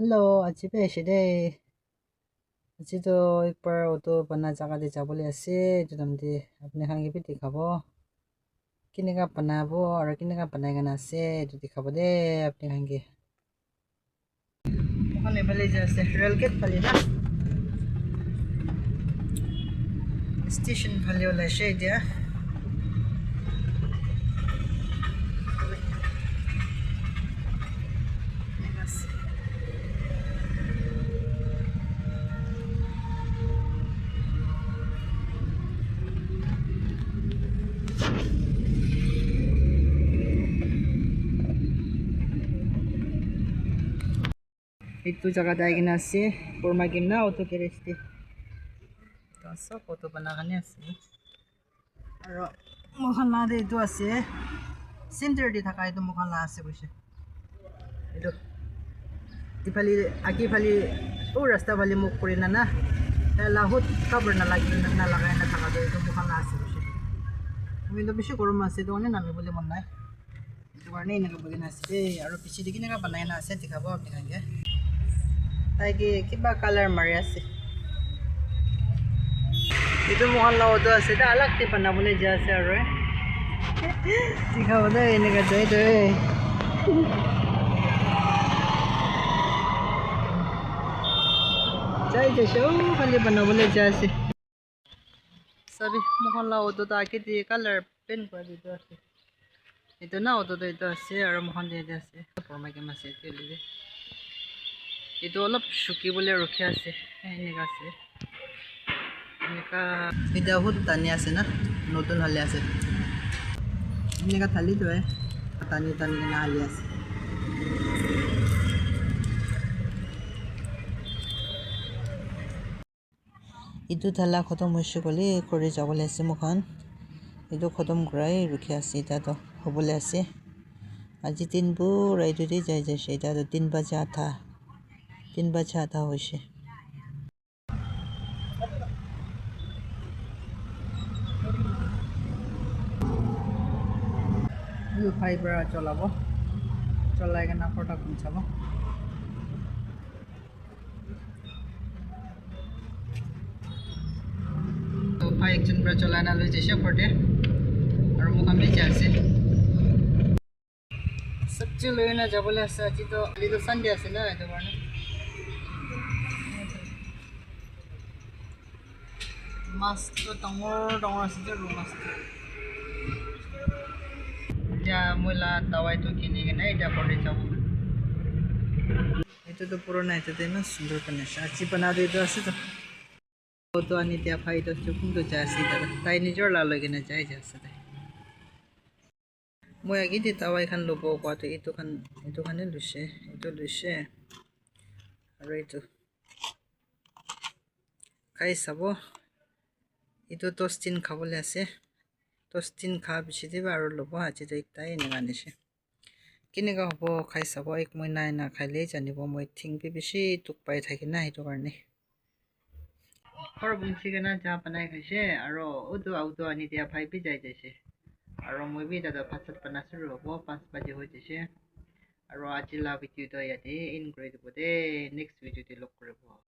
hello আজি পাইছে দেই আজিতো একবাৰ অটো বনা জাগা দি যাবলৈ আছে এইটো তামদি আপুনি খান কি দেখাব কেনেকা বনাব আৰু কেনেকা বনাই কেনে আছে এইটো দেখাব দেই আপুনি খান কি ওখানে এফালে যে আছে ৰেল গেট ফালে না ষ্টেচন ফালে ওলাইছে এতিয়া itu jaga dai gina ase porma gimna auto garage di so auto banakane ase aro mohan la de itu ase center di thaka itu mohan la ase boise itu ifali aki fali o rasta fali muk kurina na lahut cover na lagi na lagai na thaka do itu mohan la ase boise আমি তো বেশি গরম আছে তো অনেক নামে বলে মন নাই itu warna ini ka bagina ase aro pichi di kina ka banai na ase dikhabo apni khan ke তাইকে কিবা কালার মারি আছে itu mohon la auto ase ta alag te banabole ja ase aro dikhabo da ene ka jai de jai de show khali banabole ja ase sabi mohon la auto ta ke di color pen kora di do ase itu na auto to itu ase aro mohon de ase porma ke mase te itu olop shuki bole rukhi ase eneka ase eneka এটা বহুত টানি আছে না নতুন হালি আছে এনেকা থালি তো টানি টানি না হালি আছে ইটো থালা খতম হৈছে গলে কৰি যাবলৈ আছে মুখান ইটো খতম কৰাই ৰখি আছে এটা তো হ'বলৈ আছে আজি দিনবোৰ ৰাইটো দি যাই যাইছে এটা তো 3 বাজে আধা হৈছে ফাইবাৰ চলাব চলাই কেনে ফটো চাব ফাই একজন পৰা চলাই না লৈ যাইছে ফটে আৰু মোক আমি যাইছে সবজি লৈ না যাবলৈ আছে আজি তো সানডে আছে না এইটো কাৰণে মাছ তো ডাঙৰ আছে যে ৰৌ মাছ এতিয়া মইলা দাৱাইটো কিনি কেনে এতিয়া ফটে যাব এইটো তো পুৰণা এইটো ইমান সুন্দৰ বনাইছে আজি বনাই দি আছে তো তো আনি দিয়া ফাইটো কোনটো যাই আছে তাই নিজৰ লালৈ কিনে যাই আছে তাই মই আগেদি দাৱাই খান ল'ব কোৱাটো এইটো খানে লৈছে এইটো লৈছে আৰু এইটো খাই চাব এইটো 10 দিন খাবলৈ আছে 10 দিন খা পিছে দিবা আৰু ল'ব আজি তো একটাই এনেকা আনিছে কেনেকা হ'ব খাই চাব এক মহিনা না খাইলেই জানিব মই থিংপি বেছি তোক পাই থাকি না সেইটো কাৰণে ঘৰ বুঞ্চি কেনে যা বনাই খাইছে আৰু আউটো আনি দিয়া ভাই বি যাই যাইছে আৰু মই বি দাদা ভাত চাত বনাইছো ৰ'ব 5 বাজে হৈ যাইছে আৰু আজি লা ভিডিঅ'টো ইয়াতে ইন কৰি দিব দেই নেক্সট ভিডিঅ'তে লগ কৰিব